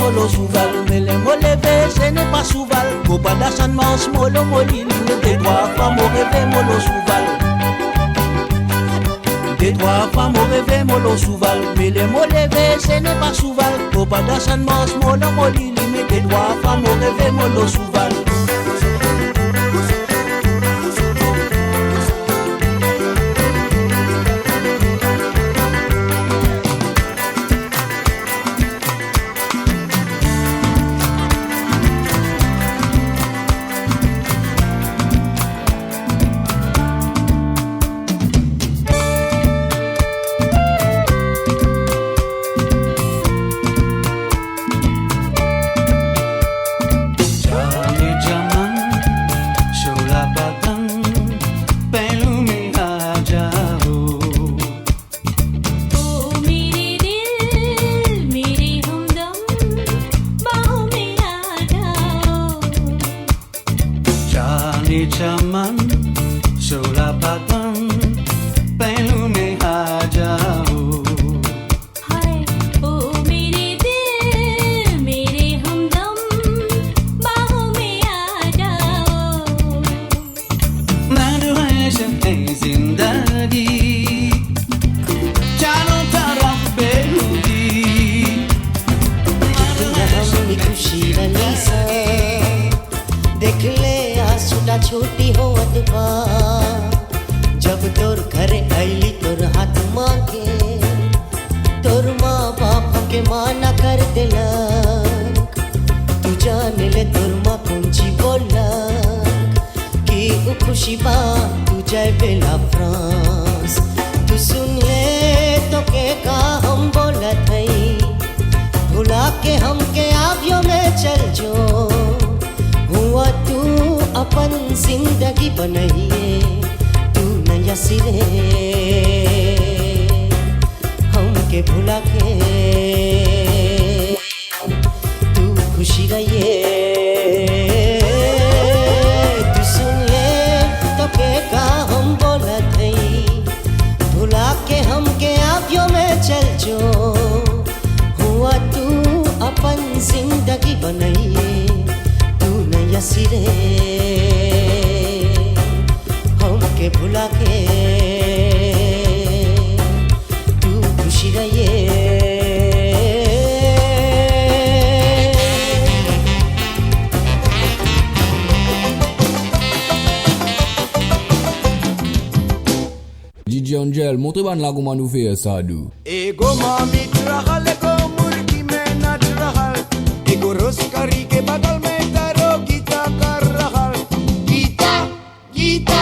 molo souval, mais les mots levés, ce n'est pas souval. Go pas d'assan mos molo molil, des trois femmes au rêve molo souval. Des trois femmes au rêve molo souval, mais les mots levés, ce n'est pas souval. Go pas d'assan mos molo molil, mais des trois femmes au rêve molo souval. चमन शोला बदन पहलू में आ जाओ हाय ओ मेरे दिल मेरे हमदम बाहों में आ जाओ मधुएश है जिंदगी चारों तरफ बेखुदी अपनी खुशी रंगी से देख ले आसुटा छोटी हो अदबा जब तोर घरे आईली तोर हाथ मांगे तोर माँ बाप के माना कर दिलक तू जान ले तोर माँ कुंची बोलक कि उ खुशी बा तू जाए बेला फ्रांस तू सुन ले तो के का हम बोलत हई भुला के हमके आवियों में चल जो हुआ तू अपन जिंदगी बनाइए तू नया सिरे हमके भुला के तू खुशी रहिए तू सुन ले तो के का हम बोलत हई भुला के हमके आवियों में चल जो हुआ तू अपन जिंदगी बनाइए नया सिरे हमके भुला के तू खुशी रहिए DJ Angel, montre ban lagu man nou feye sa dou. Ego mami trahal, ego murgi mein na trahal, ego roskari ke bagal mein taro gita kar rahal. Gita, gita,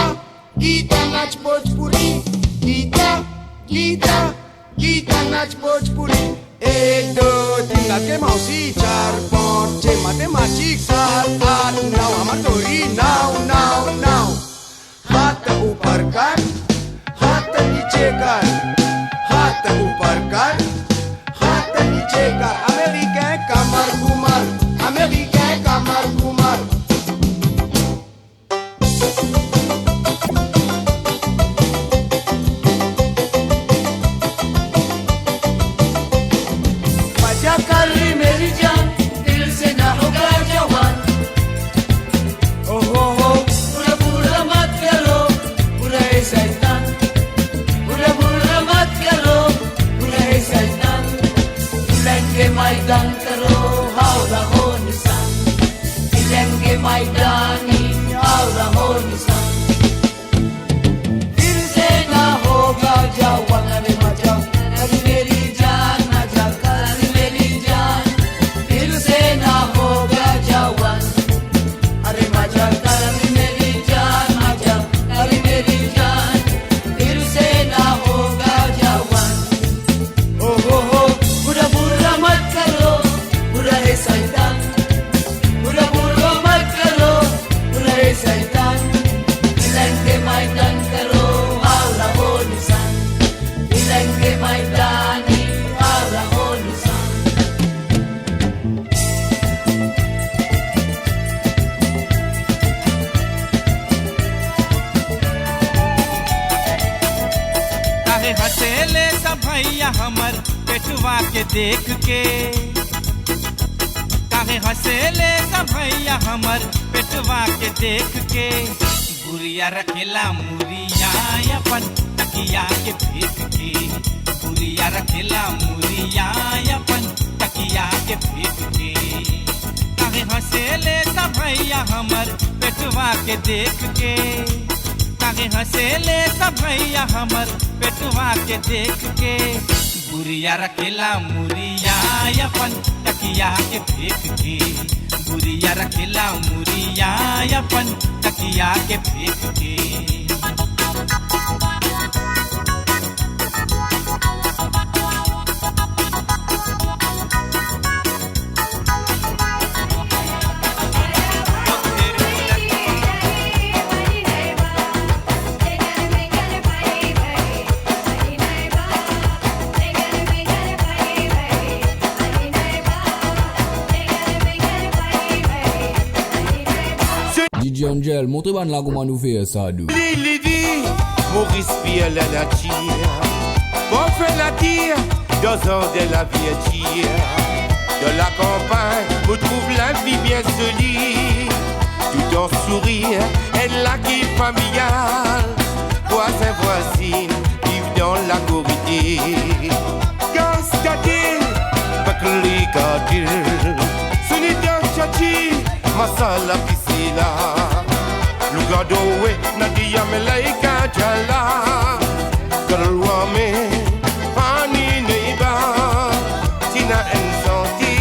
gita nach bhojpuri, gita, gita, gita nach bhojpuri. एक दो तीन के मौसी चार पाँच छः mathematics सात आठ नौ हमार तोरी नाव नाव नाव हाथ ऊपर कर हाथ नीचे कर हाथ ऊपर कर हाथ नीचे कर अमेरिका कमर घुमर अमेरिका कमर घुमर मजा कर रही मेरी जान दिल से ना होगा जवान ओ हो पूरा पूरा मत करो पूरा है शैतान पूरा पूरा मत करो पूरा है शैतान लेंगे मैदान करो हावड़ा हो निशान लेंगे मैदानी हावड़ा हो निशान दिल से ना होगा जवान अरे मजा अरे मेरी जान मजा कर अरे मेरी जान दिल से ना होगा जवान अरे मजा कर अरे मेरी जान मजा अरे मेरी जान दिल से ना होगा जवान ओ हो बुरा बुरा मत करो बुरा है शैतान बुरा बुरा मत करो बुरा है शैतान लेंगे मैदान करो आला हो निशान लेंगे मैदानी आला हो निशान काहे हसेले सब भैया हमर पेटवा के देख के काहे हंसेले सब भैया हमर पेटवा के देख के गुड़िया रखेला मुरिया अपन तकिया के फेंक के गुड़िया रखेला मुरिया अपन तकिया के फेंक के काहे हंसेले सब भैया हमर पेटवा के देख के काहे हंसेले सब भैया हमर पेटवा के देख के गुड़िया रखेला मुरिया अपन तकिया के फेंक के गुड़िया रखेला मुरिया अपन तकिया के फेंक के DJ Angel, montre ban la comment nous faire ça, dou. Lili, Maurice Pierre la nature. Bon fait la tire, 2 ans de la vie tire. De la campagne, on trouve la vie bien solide. Tout en sourire, elle la qui familiale. Voisins, voisines, vivent dans la corrida. Cascadille, Baklikadille. Sunida Chachi, Masala Piscina. Lugadowe, Nadia Melaika Jala. Galwame, Pani Neiba, Tina and Santi.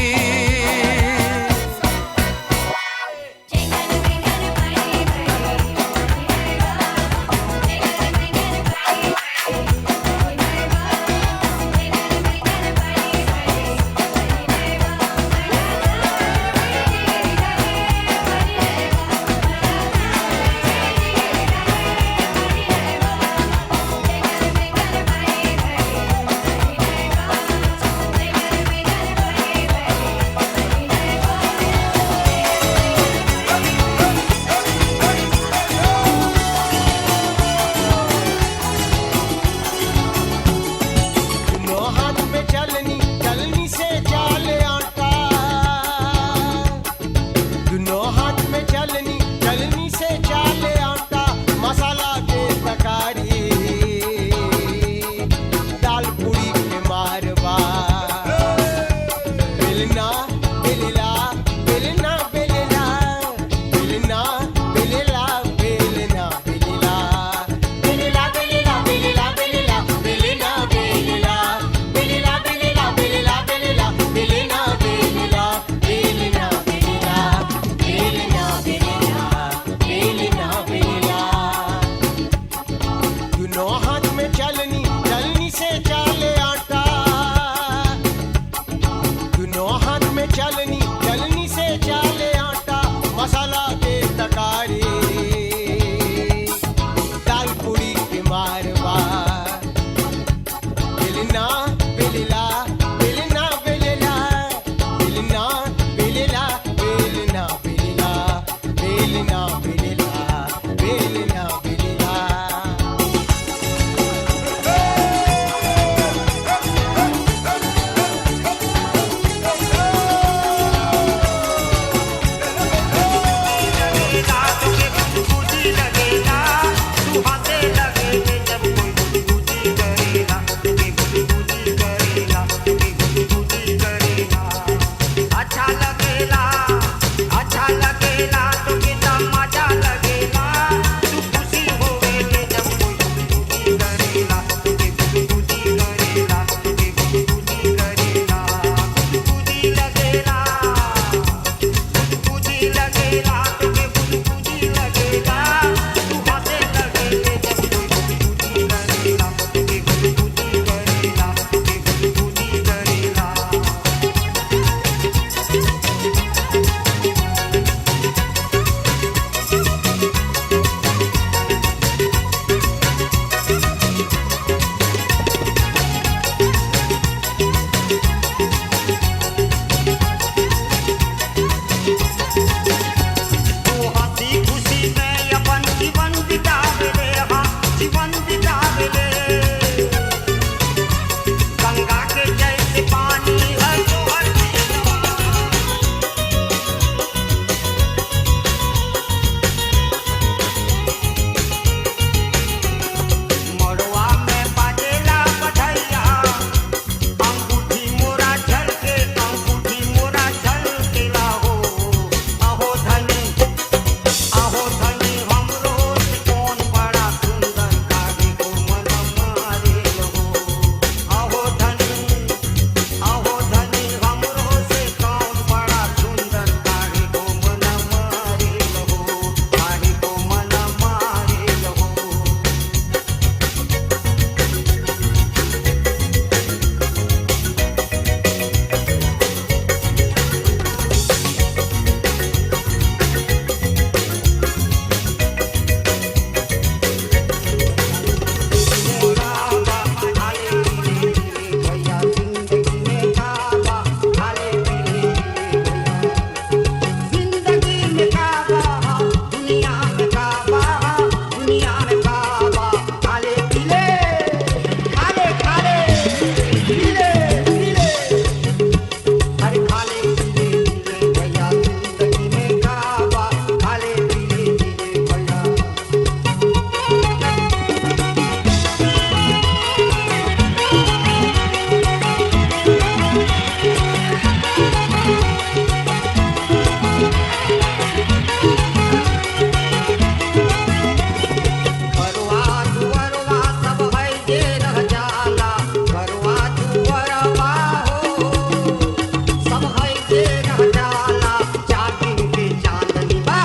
जाला 4 दिन के चांदनी बा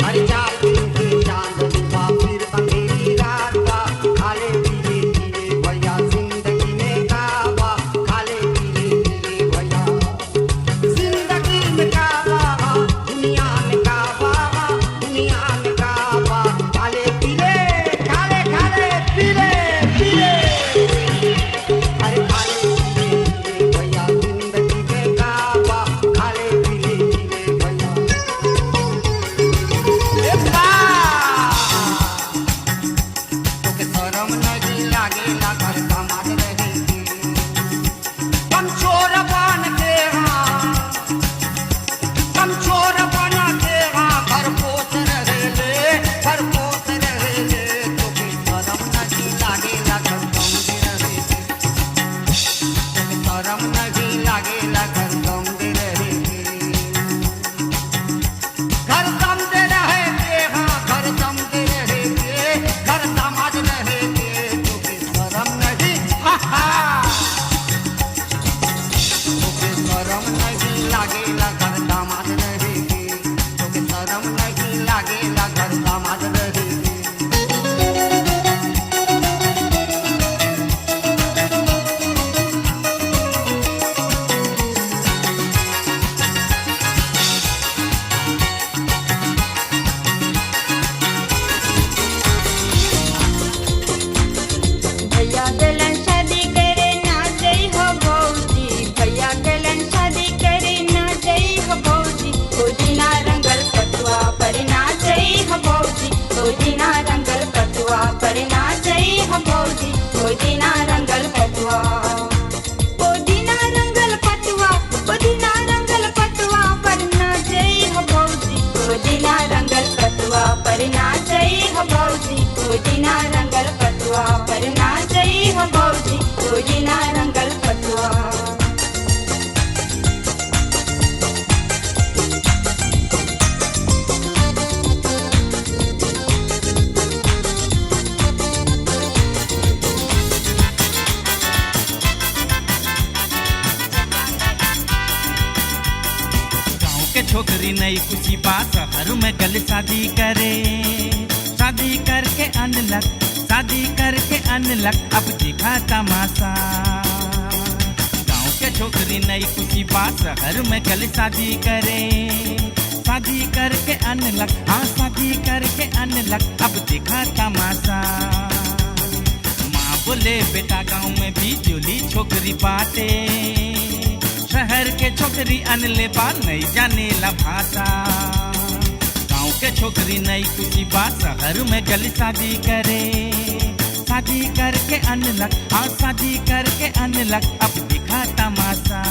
अरे 4 दिन के चांदनी बा फिर अंधेरी रात बा खाले पीले पीले भैया जिंदगी में का बा खाले पीले पीले भैया जिंदगी में का बा दुनिया में का बा दुनिया में का बा खाले पीले खाले खाले पीले पीले अरे खाले पीले पीले भैया जिंदगी में का बा खाले पीले पीले भैया तोके शरम नहीं लागेला घर समाज रही हम चोर बन के हम चोर बन के घर पोत रहे घर पोत रहे तोके शरम नहीं लागेला घर कम रहे तोके शरम नहीं लागेला घर कम रहे घर समझ रहे के घर समझ रहे के घर समाज रहे के तोके शरम नहीं तोके शरम नहीं लागेला घर समाज रहे के तोके शरम नहीं लागेला घर समाज रहे के भैया गलन शादी करे ना जई हो भौजी भैया गलन शादी करे ना जई हो भौजी खोजिना रंगल पटुआ पर ना जई हो भौजी खोजिना रंगल पटुआ पर ना जई हो भौजी खोजिना रंगल पटुआ खोजिना रंगल पटुआ खोजिना रंगल पटुआ पर ना जई हो भौजी खोजिना रंगल पटुआ पर ना जई हो भौजी खोजिना रंगल पटुआ पर ना जई हो भौजी खोजिना रंगल पटुआ गाँव के छोकरी नई कुची बात शहर में गल शादी करे शादी करके अनलक शादी करके अनलक अब दिखा तमाशा गाँव के छोकरी नई कुची बात शहर में गल शादी करे शादी करके अनलक हाँ शादी करके अनलक अब दिखा तमाशा माँ बोले बेटा गाँव में भी जोली छोकरी बाटे शहर के छोकरी अनले बा नहीं जाने ला भाषा गाँव के छोकरी नहीं कुछ बात शहर में गल शादी करे शादी करके अनलक हाँ शादी करके अनलक अब दिखा तमाशा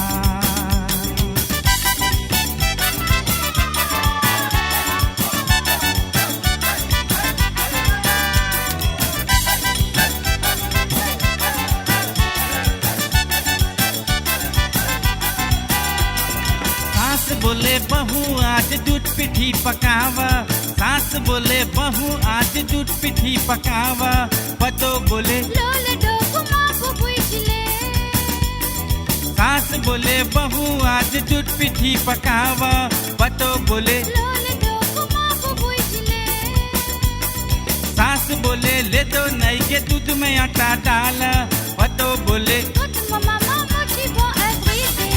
सास बोले बहू आज दूध पिठी पकावा सास बोले बहू आज दूध पिठी पकावा पतो बोले लोल डोकु मापु बुझले सास बोले बहू आज दूध पिठी पकावा पतो बोले लोल डोकु मापु बुझले सास बोले ले दो नई के दूध में आटा डाला पतो बोले कुछ ममा मोची बो एवरीडे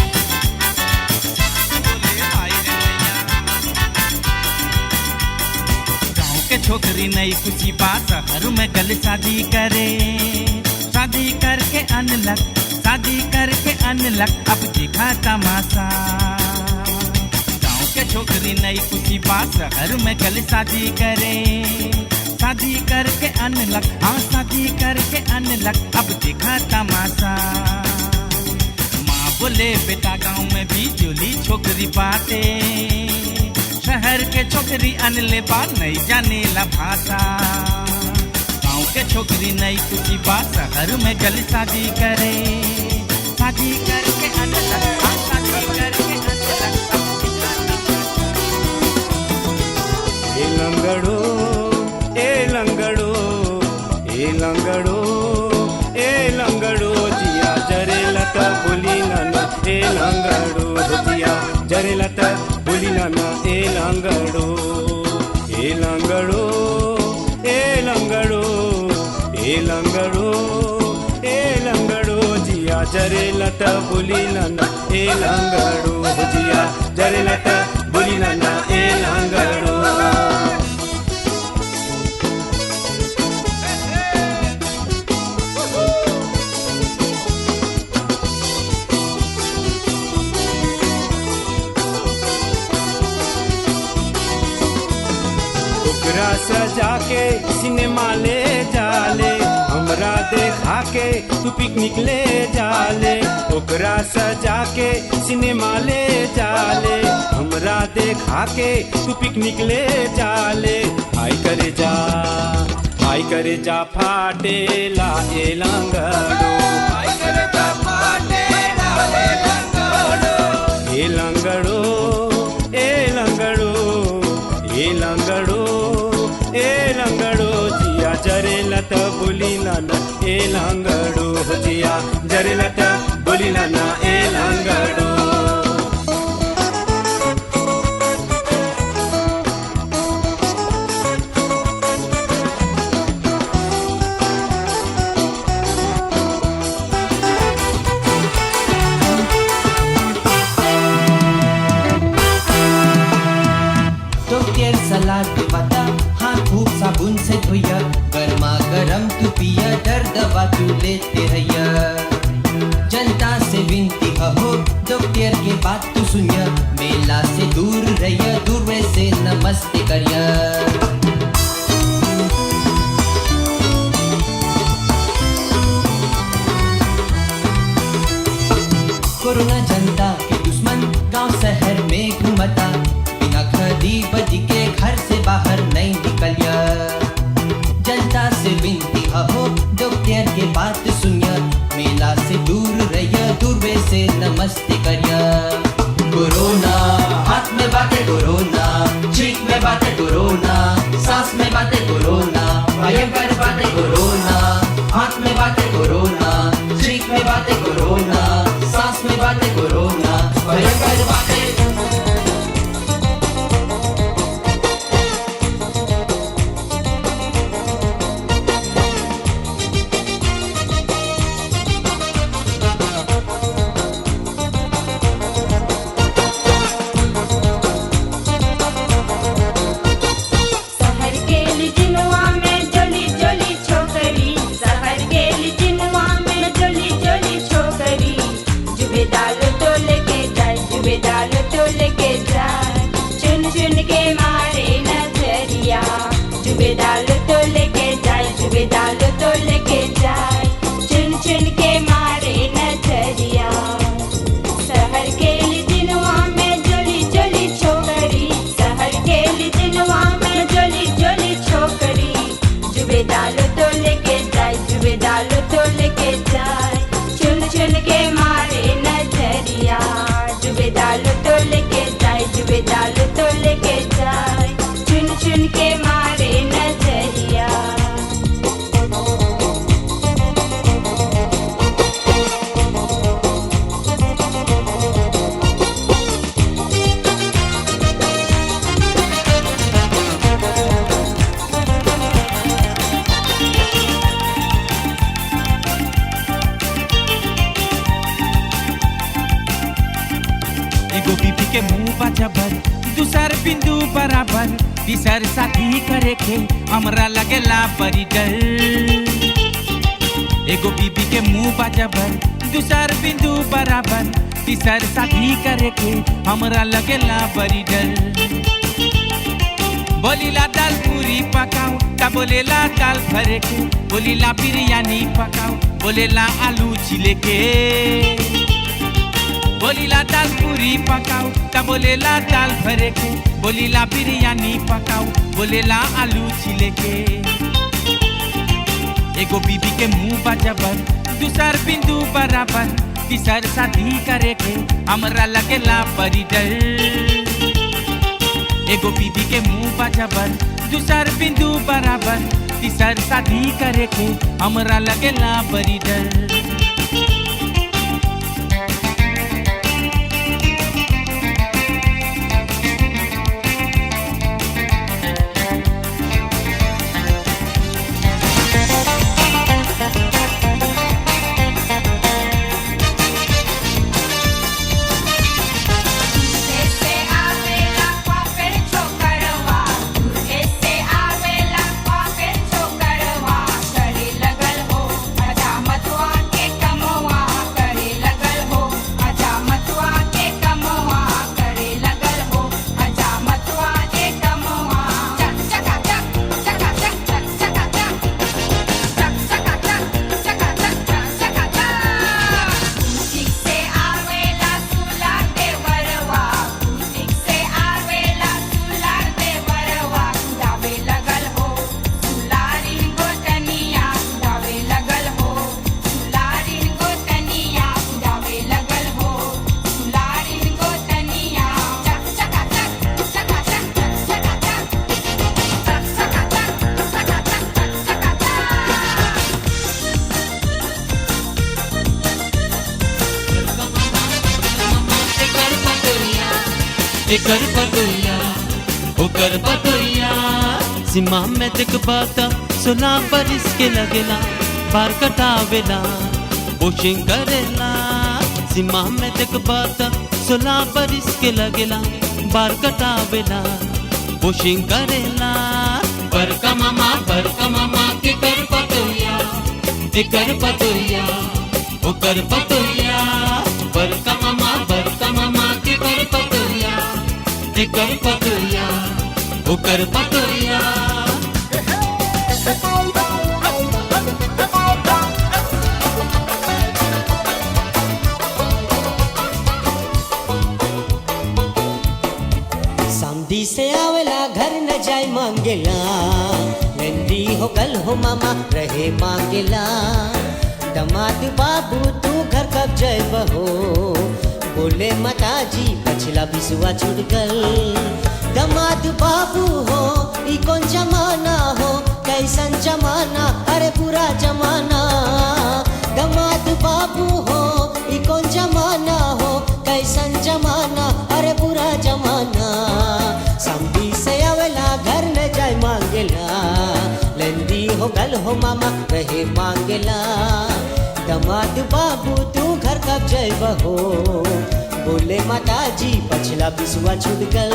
गाँव के छोकरी नई कुची बात शहर में गल शादी करे शादी करके अनलक शादी करके अनलक अब दिखा तमाशा गाँव के छोकरी नई कुची बात शहर में गल शादी करे शादी करके अनलक हाँ शादी करके अनलक अब दिखा तमाशा माँ बोले बेटा गाँव में भी जोली छोकरी बाटे शहर के छोकरी अनले बा नहीं जाने ला भाषा गाँव के छोकरी नई कुछ बात शहर में गल शादी करे शादी करके अनलक हाँ शादी करके अनलक अब दिखा ए लंगड़ो ए लंगड़ो ए लंगड़ो ए लंगड़ो जिया जरे लता बोली नन ए लंगड़ो लंगड़ो जिया जरेला त बोलिला ना ए लंगड़ो ए लंगड़ो ए लंगड़ो ए लंगड़ो ए लंगड़ो जिया जरेला त बोलिला ना ए लंगड़ो जिया जरेला त बोलिला ना ए लंगड़ो ओकरा सजा के सिनेमा ले जाले हमरा देखा के तू पिकनिक ले जाले ओकरा सजा के सिनेमा ले जाले हमरा देखा के तू पिकनिक ले जाले आई करे जा फाटेला ए लंगड़ो आई करे जा फाटेला ए लंगड़ो ए लंगड़ो ए लंगड़ो ए लंगड़ो ए लंगड़ो जिया जरेला त बोलिला ना ए लंगड़ो जिया जरेला त बोलिला ना ए लंगड़ो डॉक्टर सलाह देवाता हाथ खूब साबुन से धोइया गर्मा गरम तू पिया दर्द दवा तू लेते रहिया जनता से विनती हो डॉक्टर के बात तू सुनिया मेला से दूर रहिया दूर से नमस्ते करिया कोरोना जनता के दुश्मन गांव शहर में घूमता बिना खदी बदी के घर से बाहर नहीं निकलिया जनता से विनती हो डॉक्टर के बात सुनिया मेला से दूर रहिया दूर से नमस्ते करिया कोरोना हाथ में बातें कोरोना छींक में बातें कोरोना सांस में बातें कोरोना भयंकर बातें कोरोना हाथ में बातें कोरोना छींक में बातें कोरोना सांस में बातें कोरोना भयंकर बातें शहर के लिजिनवा में जोली जोली छोकरी शहर के लिजिनवा में जोली जोली छोकरी जुबे दाल तो लेके जाए जुबे दाल तो लेके जाए चुन चुन के मारे नजरिया जुबे दाल तो लेके जाए जुबे दाल तो लेके जाए चुन चुन के मारे नजरिया शहर के लिजिनवा में जोली जोली छोकरी शहर के लिजिनवा में जोली जोली छोकरी जुबे दाल तो लेके जाए जुबे दाल तो लेके जाए चुन चुन के मारे नजरिया जुबे दाल तो लेके जाए जुबे दाल तो लेके जाए चुन चुन के मारे नजरिया एगो बीबी के मुंह बजबर दूसर बिंदु बराबर तीसर साथी करे के हमरा लगेला बड़ी डर एगो बीबी के मुंह बजबर दूसर बिंदु बराबर तीसर साथी करे के हमरा लगेला बड़ी डर बोलीला दाल पूरी पकाओ ता बोलेला दाल भरे के बोलीला बिरयानी पकाओ बोलेला आलू छिले के बोलीला दाल पूरी पकाओ ता बोलेला दाल भरे के बोलीला बिरयानी पकाओ बोलेला आलू छिले के एगो बीबी के मुंह बजबर दूसर बिंदु बराबर तीसर शादी करे के हमरा लगेला बड़ी डर एगो बीबी के मुंह बजबर दूसर बिंदु बराबर तीसर शादी करे के हमरा लगेला बड़ी डर एकर पतोया ओकर पतोया सीमा में देख बाता 16 बरिस के लगेला बार कटावेला वॉशिंग करेला सीमा में देख बाता 16 बरिस के लगेला बार कटावेला वॉशिंग करेला बरका मामा के कर पतोया एकर पतोया ओकर पतोया बरका मामा के कर पतोया एकर पतोया ओकर पतोया समधी से आवेला घर न जाए मांगेला नंदी हो कल हो मामा रहे मांगेला दमाद बाबू तू घर कब जाए बहो बोले माताजी पछला बिसुआ छूट गल दमाद बाबू हो ई कौन जमाना हो कैसन जमाना अरे पूरा जमाना दमाद बाबू हो ई कौन जमाना हो कैसन जमाना अरे पूरा जमाना समधी से आवेला घर न जाए मांगेला लेंदी हो गल हो मामा रहे मांगेला दमाद बाबू तू घर कब जाए बहो बोले माताजी पछला बिसुआ छूट गल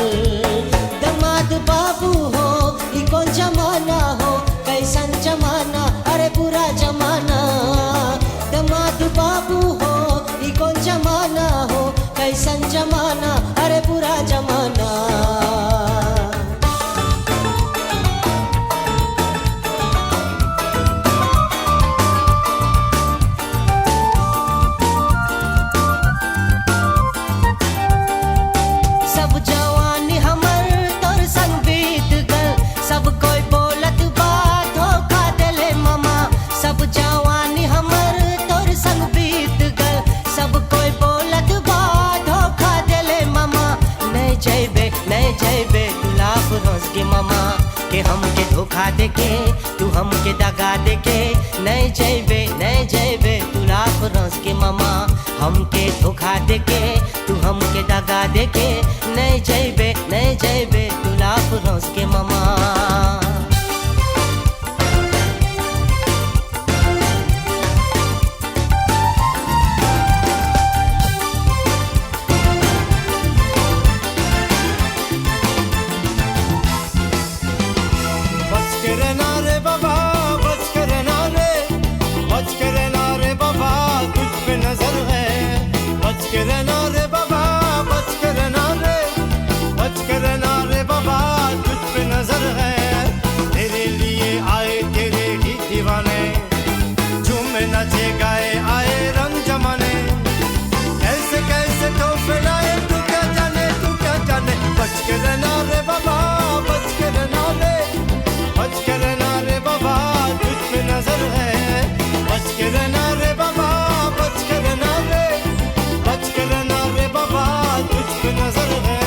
दमाद बाबू हो ई कौन जमाना हो कैसन जमाना अरे पूरा जमाना दमाद बाबू हो ई कौन जमाना हो कैसन जमाना अरे पूरा जमाना सब जवानी हमर तोर संग बीत गल सब कोई बोलत बात धोखा देले मामा सब जवानी हमर तोर संग बीत गल सब कोई बोलत बात धोखा देले मामा नहीं जइबे गुलाब रोज के मामा के हमके धोखा देके तू हमके दगा देके नहीं जइबे गुलाब रोज के मामा हमके धोखा देके तू हमके दगा देके नहीं जइबे गुलाब रोज के मामा बच के रहना रे बाबा बच के रहना रे बाबा तुझ पे नजर है बच के रहना रे बाबा बच के रहना रे बाबा तुझ पे नजर है तेरे लिए आए तेरे ही दीवाने झूमे नाचे गाए आए रंग जमाने कैसे कैसे तोहफे लाए तू क्या जाने बच के रहना रे बाबा बच के रहना रे बाबा तुझ पे नजर है बच के रहना रे बाबा बच के रहना रे बाबा तुझ पे नजर है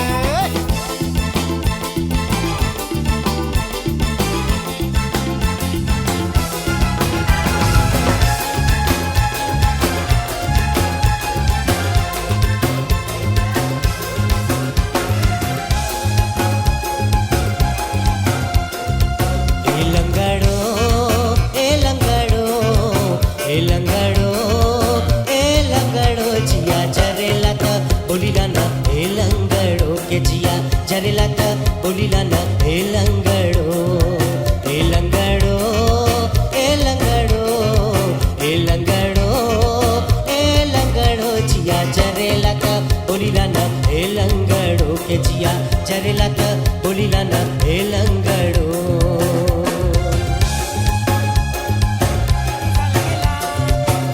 जिया जरेला त बोलिला न ए लंगड़ो के जिया जरेला त बोलिला न ए लंगड़ो जिया जरेला त बोलिला न ए लंगड़ो के जिया जरेला त बोलिला न ए लंगड़ो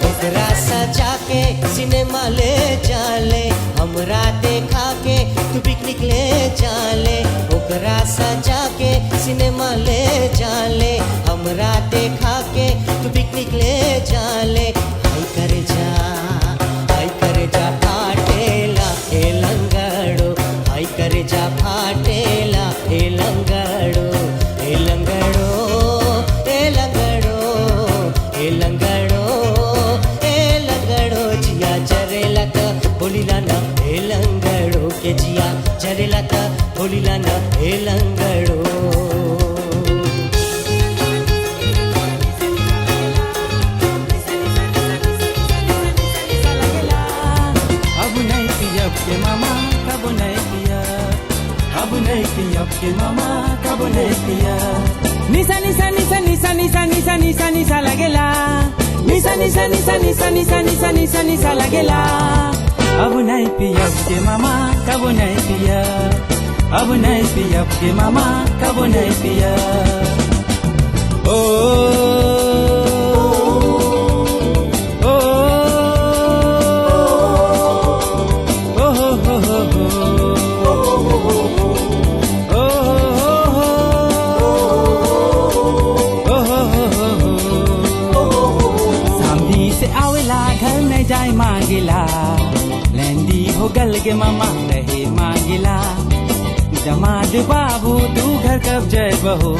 ओकरा सजा के सिनेमा ले जाले हमरा देखा के तू पिकनिक ले जाले ओकरा सजा के सिनेमा ले जाले हमरा देखा के तू पिकनिक ले जाले हाय करे जा फाटेला ए लंगड़ो हाय करे जा फाटेला ए लंगड़ो जिया जरेला त बोलिला न ए लंगड़ो के जिया जरेला त बोलिला न हे लंगड़ो अब नहीं पियब के मामा कब नहीं पिया अब नहीं पियब के मामा कब नहीं पिया निशा निशा निशा निशा निशा निशा निशा निशा लगेला निशा निशा निशा निशा निशा निशा निशा निशा लगेला अब नहीं पियब के मामा कब नहीं पिया अब नहीं पियब के मामा कब नहीं पिया ओ जाय मांगिला लेंदी हो गल के मामा रहे मांगिला दमाद बाबू तू घर कब जय बहो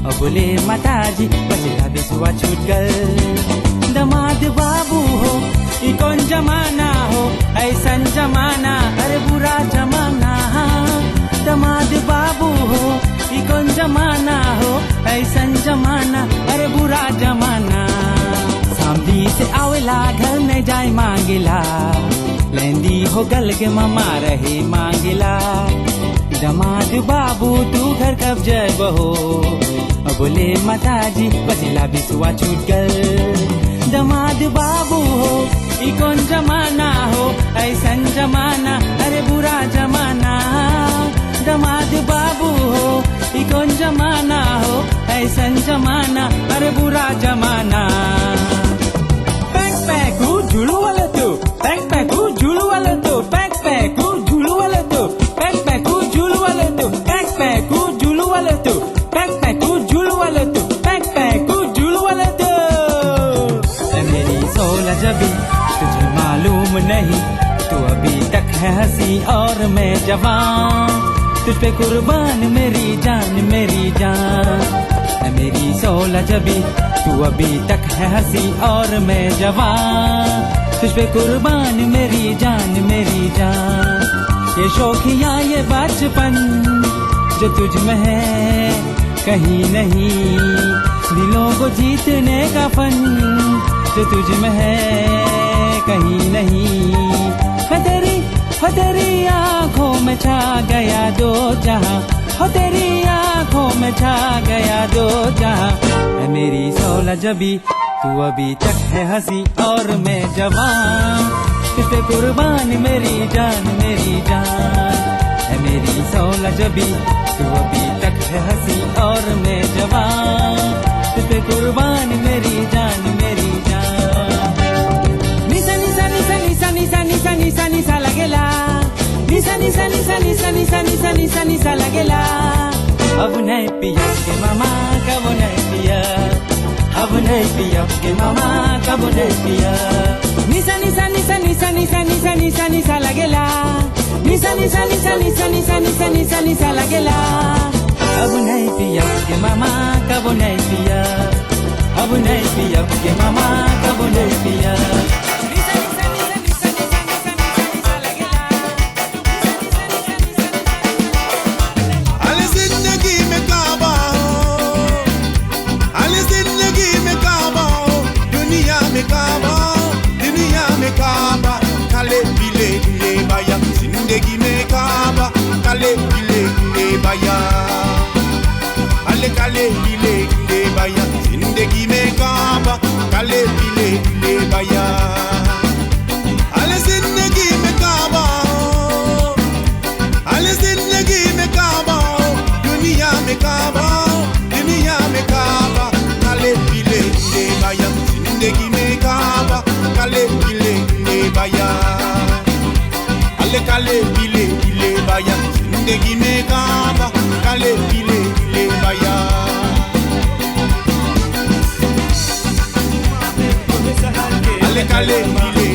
अब बोले माताजी बचला बिसुआ छूट गल दमाद बाबू हो ये कौन जमाना हो ऐसन जमाना अरे बुरा जमाना दमाद बाबू हो ये कौन जमाना हो ऐसन जमाना अरे बुरा जमाना सामदी से आवेला घर में जाय मांगिला लेंदी हो गल के मामा रहे मांगिला दमाद बाबू तू घर कब जय बहो बोले माताजी बचला बिसुआ छूट गल दमाद बाबू हो ये कौन जमाना हो ऐसन जमाना अरे बुरा जमाना दमाद बाबू हो ये कौन जमाना हो ऐसन जमाना अरे बुरा जमाना पैक झूलू वाले तो पैक झूलू वाले तो पैक झूलू वाले तो पैक झूलू वाले तो पैक झूलू वाले तो पैक झूलू वाले तो पैक झूलू वाले तो मेरी 16 जबी तुझे मालूम नहीं तू अभी तक है हंसी और मैं जवान तुझ पे कुर्बान मेरी जान मेरी मेरी 16 जबी तू अभी तक है हंसी और मैं जवान तुझ पे कुर्बान मेरी जान ये शौकिया ये बचपन जो तुझ में है कहीं नहीं दिलों को जीतने का फन जो तुझ में है कहीं नहीं तेरी आँखों में छा गया दो जहां हो तेरी आँखों में छा गया दो जहां है मेरी 16 जबी तू अभी तक है हंसी और मैं जवान तुझ पे कुर्बान मेरी जान है मेरी 16 जबी तू अभी तक है हंसी और मैं जवान तुझ पे कुर्बान मेरी जान निशा निशा निशा निशा निशा निशा निशा निशा लगेला निशा निशा निशा निशा निशा निशा निशा निशा लगेला अब नहीं पिया के मामा कब नहीं पिया अब नहीं पिया के मामा कब नहीं पिया निशा निशा निशा निशा निशा निशा निशा निशा लगेला निशा निशा निशा निशा निशा निशा निशा निशा लगेला अब नहीं पिया के मामा कब नहीं पिया अब नहीं पिया के मामा कब नहीं पिया जिंदगी में काबा काले पीले बाया काले पीले बाया जिंदगी में काबा काले पीले बाया जिंदगी में काबा जिंदगी में काबा दुनिया में काबा काले पीले बाया जिंदगी में काबा काले पीले बाया काले पीले बाया जिंदगी में काबा काले पीले बाया काले पीले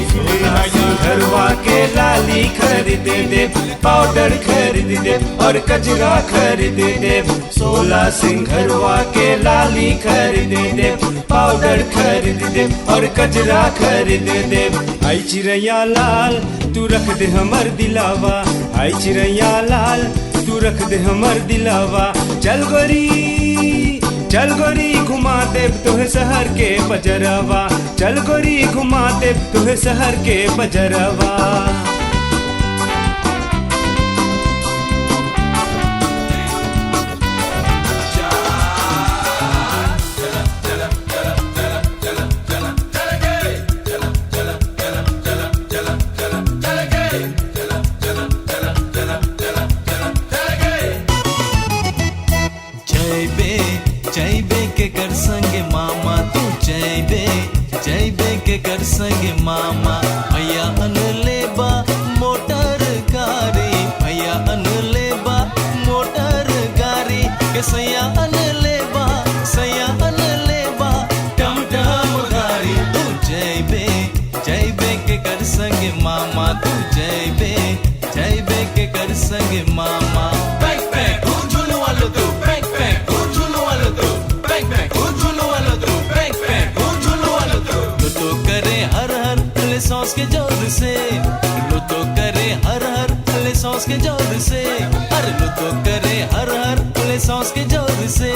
बाया घरवा के लाली खरीद दे पाउडर खरीद दे और कजरा खरीद दे 16 सिंघरवा के लाली खरीद दे पाउडर खरीद दे और कजरा खरीद दे आई चिड़ैया लाल तू रख दे हमर दिलावा आई चिड़ैया लाल तू रख दे हमर दिलावा। चल गोरी घुमा देव तोहे शहर के बजरवा। चल गोरी घुमा देव तोहे शहर के बजरवा। जैबे के कर संगे मामा तू जैबे के कर संगे मामा। भैया अन लेबा मोटर गाड़ी, भैया अन लेबा मोटर गाड़ी के सैया अन लेबा टम टम गाड़ी। तू जैबे के कर संगे मामा तू जैबे के कर संगे मामा। पैक पैक झूलो वालो तू पैक पैक झूलो वालो तू पैक पैक झूलो वालो तू पैक पैक झूलो वालो तू। लो तो करे हर हर ले सॉस के जोर से, लो तो करे हर हर ले सॉस के जोर से। अरे लो तो करे हर हर ले सॉस के जोर से।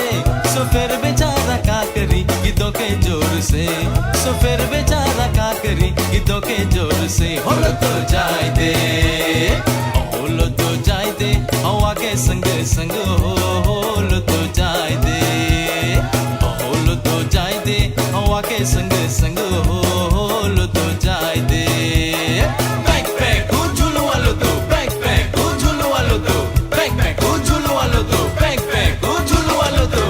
सो फिर बेचारा का करी गीतों के जोर से, सो फिर बेचारा का करी गीतों के जोर से। होलो तो जाए दे, होलो तो जाए दे हवा के संग संग होलो तो जाए दे, होलो तो जाए दे हवा के संग संग होलो तो जाए दे। पैक पैक झूलो वालो तू पैक पैक झूलो वालो तू पैक पैक झूलो वालो तू पैक पैक झूलो वालो तू।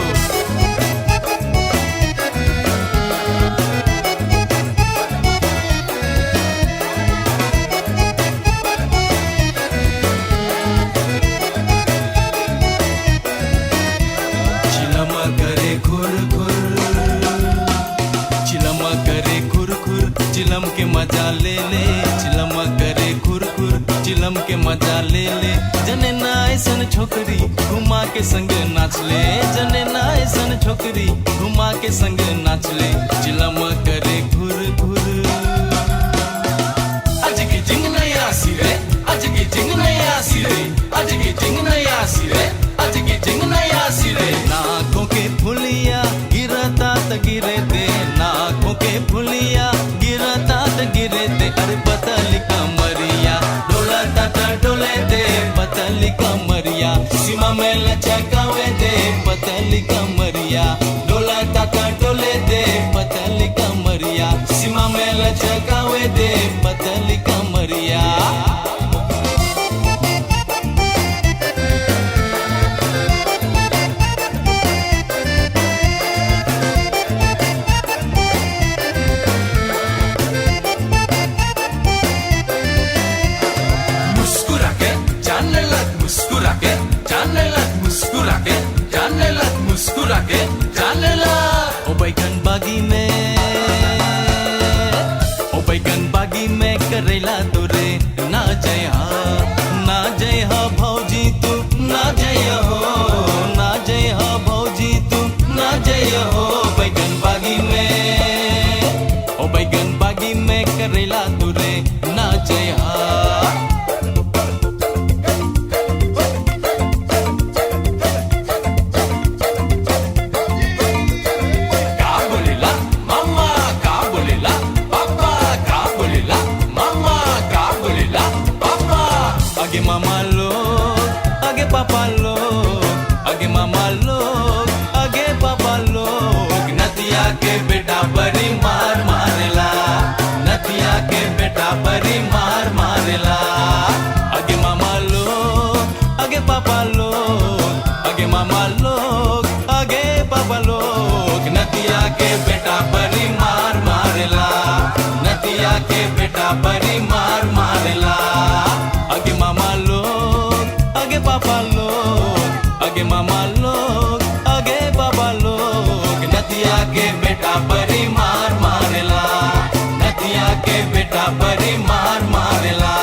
चिलम करे खुर खुर, चिलम करे खुर खुर, चिलम के मजा ले ले। चिलम करे खुर खुर, चिलम के मजा ले ले। जने ना ऐसन छोकरी घुमा के संग नाच ले, जने ना ऐसन छोकरी घुमा के संग नाच ले। चिलम करे खुर खुर, आज की जिंग नया सिरे, आज की जिंग नया सिरे, आज की जिंग नया सिरे, आज की जिंग नया सिरे। नाकों के फुलिया गिरता त गिरे दे, नाकों के फुलिया गिरता त गिरे दे। अरे पतली कमरिया डोलता त डोले दे, पतली कमरिया सीमा में लचकावे दे। पतली कमरिया डोलता त डोले दे, पतली कमरिया सीमा में लचकावे दे। पतली कमरिया मुस्कुरा के जाने लग, मुस्कुरा के जाने लग, मुस्कुरा के जाने लग, मुस्कुरा के जाने लग। ओ बैगन बागी में, ओ बैगन बागी में करेला तोरे ना जय हा भौजी तू ना जय हो, ना जय हा भौजी तू ना जय हो। बैगन बागी में, ओ बैगन बागी में करेला तोरे ना जय हा। आगे मामा लोग आगे पापा लोग, आगे मामा लोग आगे पापा लोग। नदिया के बेटा बड़ी मार मारेला, नदिया के बेटा बड़ी मार मारेला। आगे मामा लोग आगे पापा लोग, आगे मामा लोग आगे पापा लोग। नदिया के बेटा बड़ी मार मारेला, नदिया के बेटा बड़ी मार मारेला। आगे मामा लोग आगे पापा लोग, आगे मामा लोग आगे पापा लोग। नदिया के बेटा बड़ी मार मारेला, नदिया के बेटा बड़ी मार मारेला।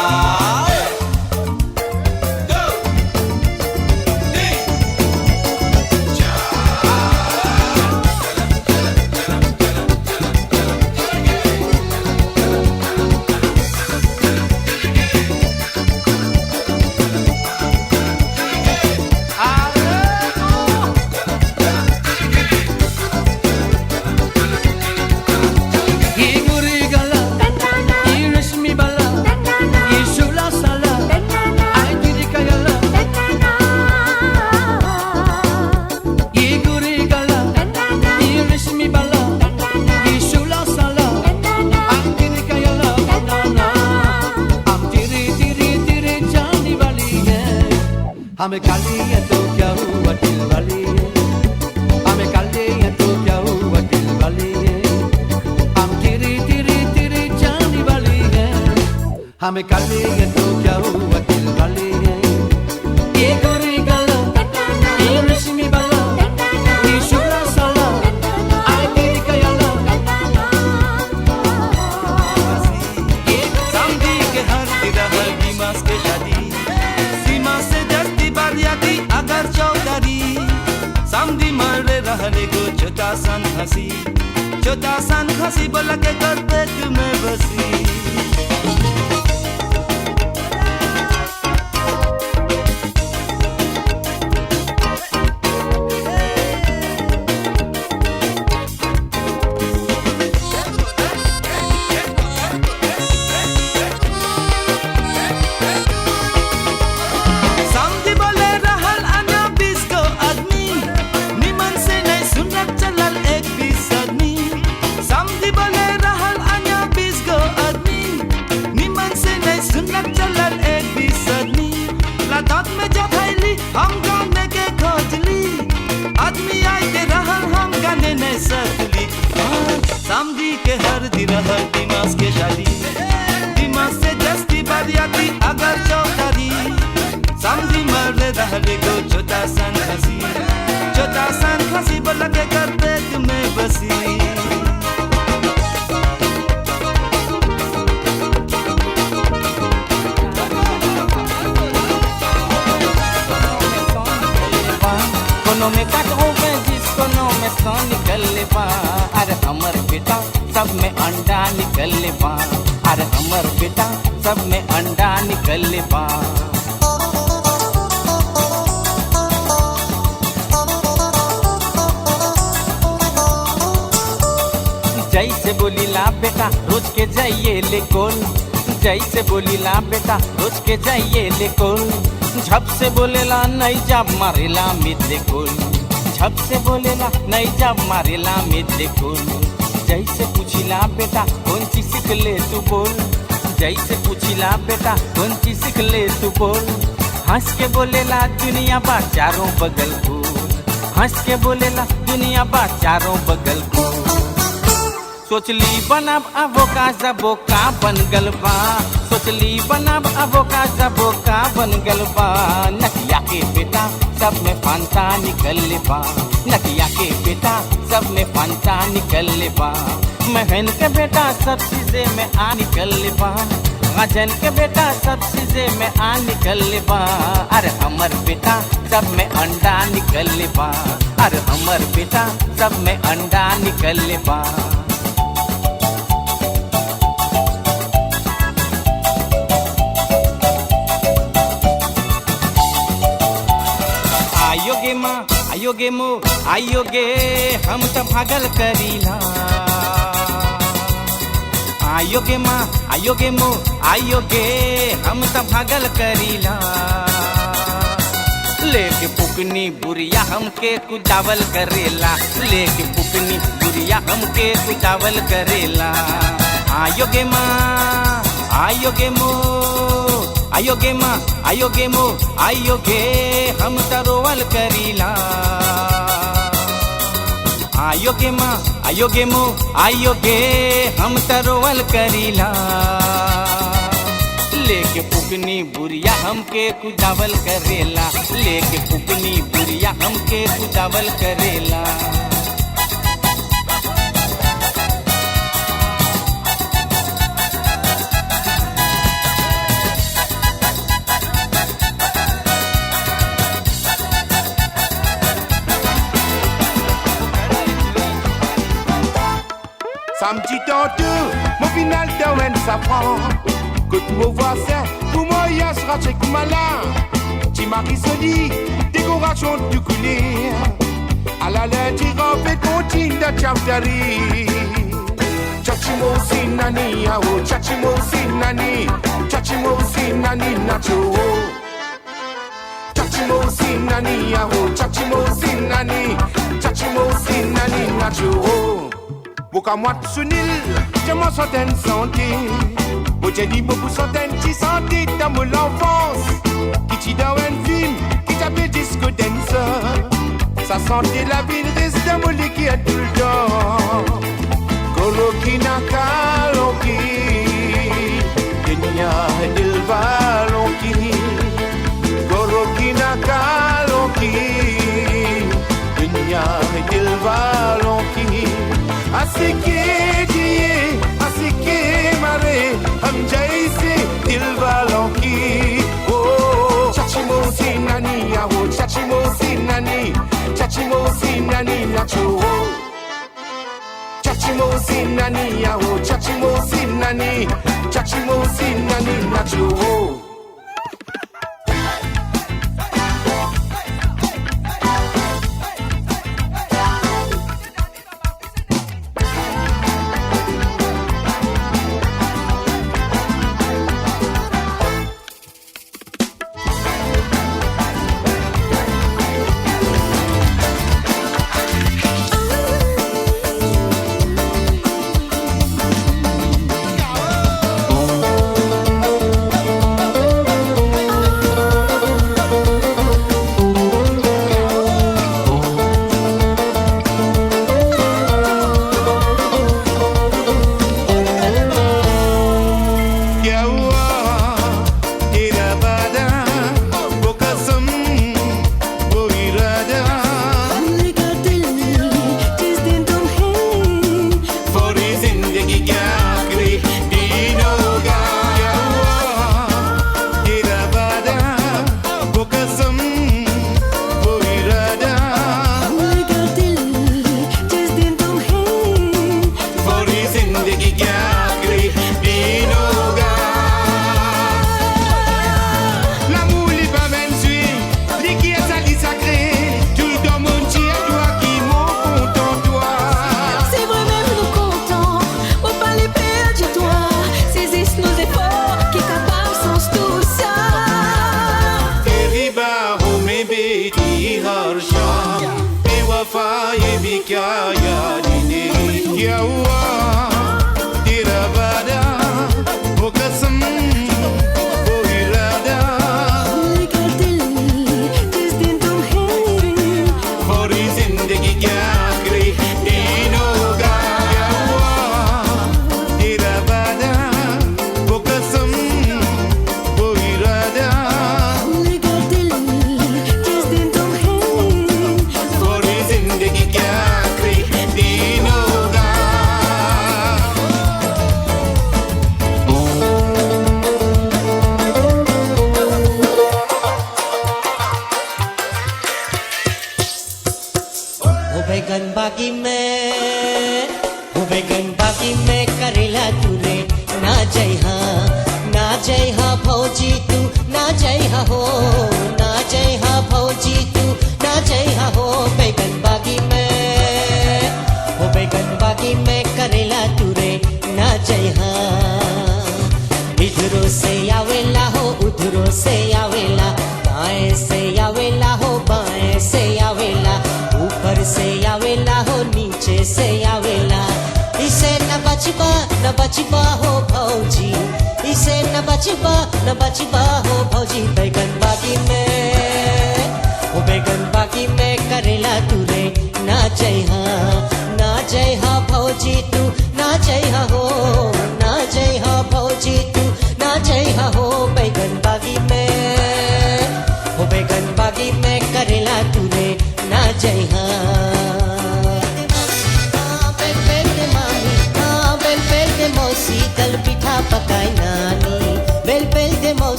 हमें काली है तो क्या हुआ दिल वाली है, हमें काली है तो क्या हुआ दिल वाली है, हम तेरी तेरी तेरी जाने वाली है, हमें काली है तो क्या हुआ दिल वाली है, ये गोरी गला, ये रेशमी बाला, ये शुभ्रा साला, आई तेरी कयाला, समझी के हर दिरा हर दिमाग के शादी सीमा से जस्ती बारियाती अगर चौधारी समझी मरे रहने को छोटा सन हंसी बोला के करते तुम्हें बसी समझी के हर दिमाग के शादी दिमाग से जस्ती बारियाती अगर चौधारी समझी मरले रहले को छोटा सन खसी बोला के करते तुम्हें बसी कोनो में काट होवे जिसको नो में सौ निकल ले पा अरे हमर बेटा सब में अंडा निकल ले पा अरे हमर बेटा सब में अंडा निकल ले पा जैसे बोली ला बेटा रोज के जाइए ले कोल जैसे बोली ला बेटा रोज के जाइए ले कोल झप से बोलेला नहीं जब मारेला मित्र कोल झप से बोलेला नहीं जब मारेला मित्र कोल जैसे पूछिला बेटा कौन चीज सीख ले तू बोल जैसे पूछिला बेटा कौन चीज सीख ले तू बोल हंस के बोलेला दुनिया बा चारों बगल फूल हंस के बोलेला दुनिया बा चारों बगल फूल सोचली बनाब अबो का जबो का बन गल बा सोचली बनाब अबो का जबो का बन गल बा नकिया के बेटा सब में फंता निकल ले बा नकिया के बेटा सब में फंता निकल ले बा महन के बेटा सब चीजें में आ निकल ले बा गजन के बेटा सब चीजें में आ निकल ले बा अरे हमर बेटा सब में अंडा निकल ले बा अरे हमर बेटा सब में अंडा निकल ले बा आयोगे मो आयोगे हम तो भागल करीला आयोगे माँ आयोगे मो आयोगे हम तो भागल करीला लेके पुकनी बुरिया हमके कुदावल करेला लेके पुकनी बुरिया हमके कुदावल करेला आयोगे माँ आयोगे मो आयोगे माँ आयोगे मो आयोगे हम तरोवल करीला आयोगे माँ आयोगे मो आयोगे हम तरोवल करीला लेके पुकनी बुरिया हमके कुदावल करेला लेके पुकनी बुरिया हमके कुदावल करेला Samedi tantôt, mon final de Wen Safran. Côte mon voisin, pour moi, il y a ce raché comme malin. Timari Soli, décoration du couler. À la lundi, rampé, continue de Tchaftari. Chachimo Sinani, oh, Chachimo Sinani, Chachimo Sinani, Nacho. Chachimo Sinani, oh, Chachimo Sinani, Chachimo Sinani, Nacho. Boka moi sunil, je m'en centaine santé. Moi j'ai dit beaucoup centaines qui santé dans mon enfance. Qui t'y dans un film, qui sa santé, la vie reste un mollet qui a tout le temps. Kolokina kaloki, Kenya dilvalonki. Kolokina kaloki, Kenya dilvalonki. Asike diye, asike mare, hum jaise dilvalonki. Oh, chachimo sinani yaho, chachimo sinani nacho. Chachimo sinani yaho, chachimo sinani nacho.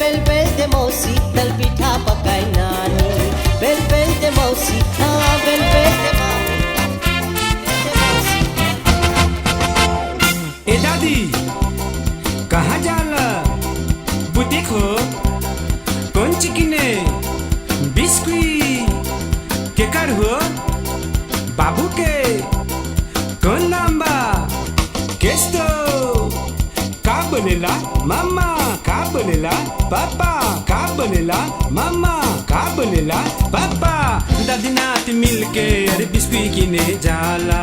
बेल बेल दे मौसी तल पिठा पकाई नानी देखो कौन चिकिने biscuit के कर हो बाबू के कौन नाम्बा केस्तो का बनेला मामा का बनेला पापा का बनेला मामा का बनेला पापा दादी नाती मिलके अरे बिस्कुट किने जाला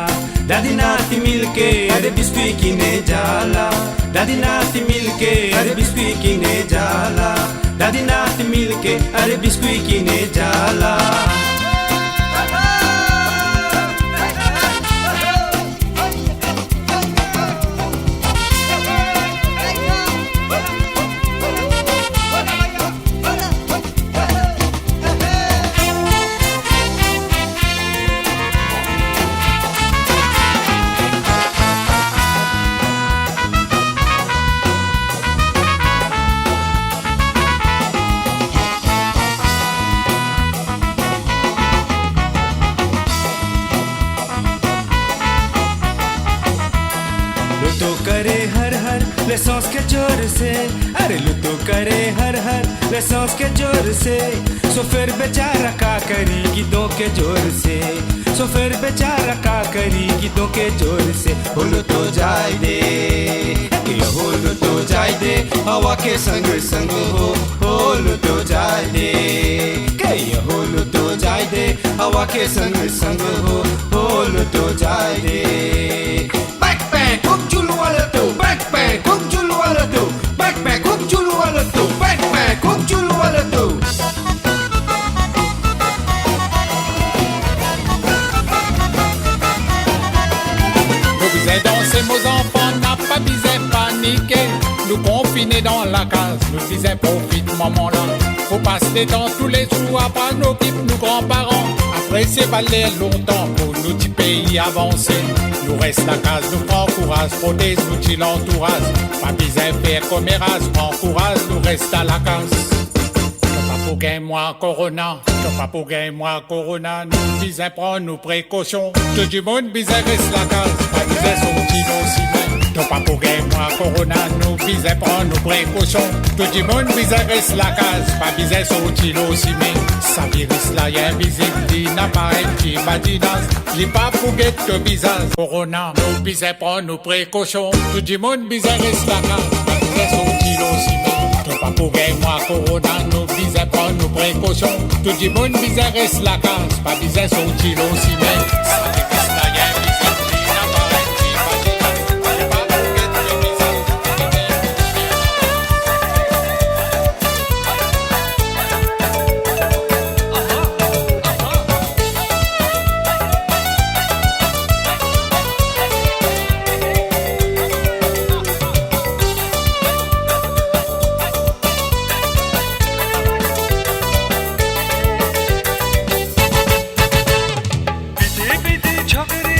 दादी नाती मिलके अरे बिस्कुट किने जाला दादी नाती मिलके अरे बिस्कुट किने जाला दादी नाती मिलके अरे बिस्कुट किने जाला लुतो करे हर हर ले सांस के जोर से अरे लुतो करे हर हर ले सांस के जोर से सो फिर बेचारा का करी गीतों के जोर से सो फिर बेचारा का करी गीतों के जोर से हो लुतो जाए दे हो लुतो जाए दे हवा के संग संग हो लुतो जाए दे हो लुतो जाए दे हवा के संग संग हो लुतो जाए दे backpack hook chulu wala tu backpack hook chulu wala tu backpack hook chulu wala tu backpack hook chulu wala tu Nous visons danser, nos enfants n'a pas visé paniquer. Nous confinés dans la case, nous disons profite moment là. Faut passer dans tous les jours, après nos équipes, nos grands-parents. Après c'est valer longtemps pour nous du pays avancer. Nous reste la case, nous prend courage, protège nous dit l'entourage. Pas besoin faire comme Erasme, prend courage, nous reste à la case. Pas pour gagner moi corona, pas pour gagner moi corona. Nous disons prendre nos précautions. Tout du monde bizarre reste la case, pas besoin son petit aussi même. Pas pour gagner moi corona, nous disons prendre nos précautions. Tout du monde bizarre reste la case, pas besoin son petit aussi même. Ça virus là y a invisible, il n'apparaît qui badinasse. Il pas pour gagner bizarre corona, nous disons prendre nos précautions. Tout du monde bizarre reste la case, pas besoin son petit aussi même. Pas pour gagner moi corona, nous disons prendre nos précautions. Tout du monde bizarre reste la case, pas besoin son petit aussi même. Ça virus là y a invisible, il n'apparaît qui badinasse. Il pas pour gagner bizarre. पीते पीते छोकरे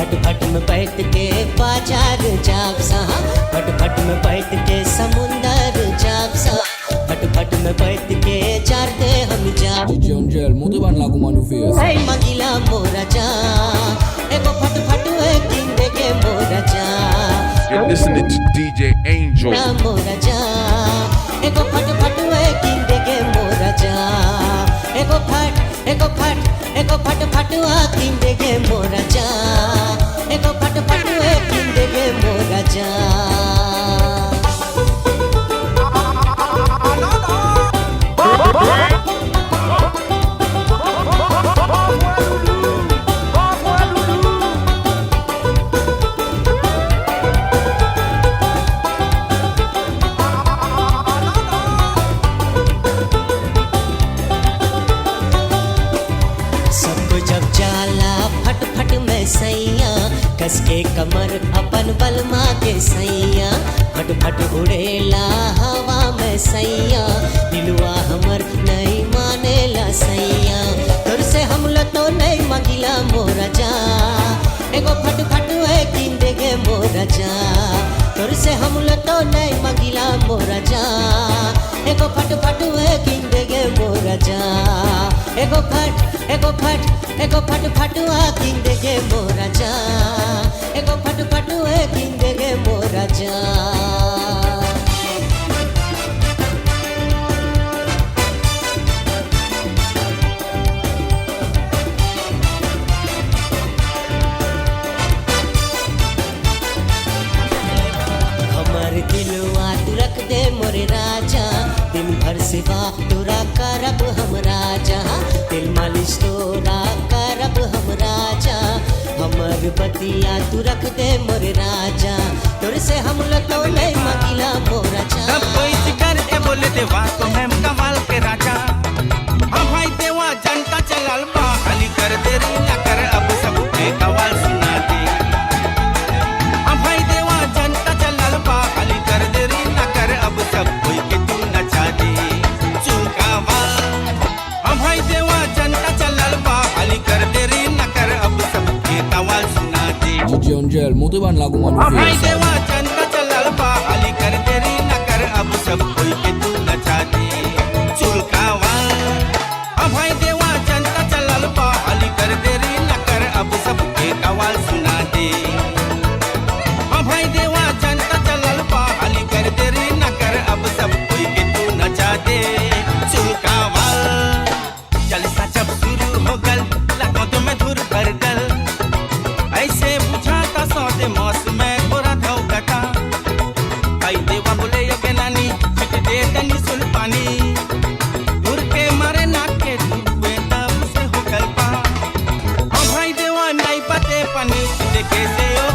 फट फट में बैठ के बाजार जाब सा, फट फट में बैठ के समुंदर जाब सा, फट फट में बैठ के चार दे हम जाब। DJ Angel, montre ban lagu manu face. मंगिला मोरा जा एगो फट फट किंदे के मोरा जा। You're listening to DJ Angel. ना मोरा जा एगो फट फट किंदे के मोरा जा। एगो फट किंदे के मोरा जा। एगो फट किंदे के मोरा जा। सबको जब जाला फट फट में सैया, कस के कमर अपन बलमा के सैया, फट फट उड़ेला हवा में सैया, दिलवा हमर नहीं मानेला सैया। तोर से हम तो नहीं मंगिला मोरा जा। एगो फट किंदे के मोरा जा। तोर से हम तो नहीं मंगिला मोरा जा। एगो फट किंदे के मोरा जा। एगो फट किंदे के मोरा जा। एगो फट किंदे के मोरा जा। हमर दिलवा तू रख दे मोरे राजा, दिन भर सेवा तोरा करब हम राजा, दिल मालिश तोरा करब हम राजा। हमर बतिया तू रख दे मोरे राजा, तोर से हम तो नहीं मंगिला मोरा जा। सब कोई जिकर ए बोले देवा तो हम कमाल के राजा। हम भाई देवा जनता चलल बा खाली कर दे री ना कर अब सब के कवाल सुना दे। हम भाई देवा जनता चलल बा खाली कर दे री ना कर अब सब कोई के तू नचा दे चुकावा। हम भाई देवा जनता चलल बा खाली कर दे री ना कर अब सब के कवाल सुना दे। DJ Angel, montre ban lagu manu हम भाई face. देवा जनता चलल बा खाली कर दे री ना कर अब सब कोई के तू नचा दे चुकावा। हम भाई देवा जनता चलल बा खाली कर दे री ना कर अब सब के कवाल सुना दे। हम भाई देवा जनता चलल बा खाली कर दे री ना कर अब सब कोई के तू नचा दे चुकावा। जलसा जब शुरू हो गल लगो तो मैं धुर कर गल, ऐसे बुझाता सौदे मौसम में थोड़ा धौकता। भाई देवा बोले ये के नानी छिट दे तनी सुन पानी, दूर के मारे नाक के डूबे तब से हो गल पा। हम भाई देवा नहीं पते पानी देखे से ओ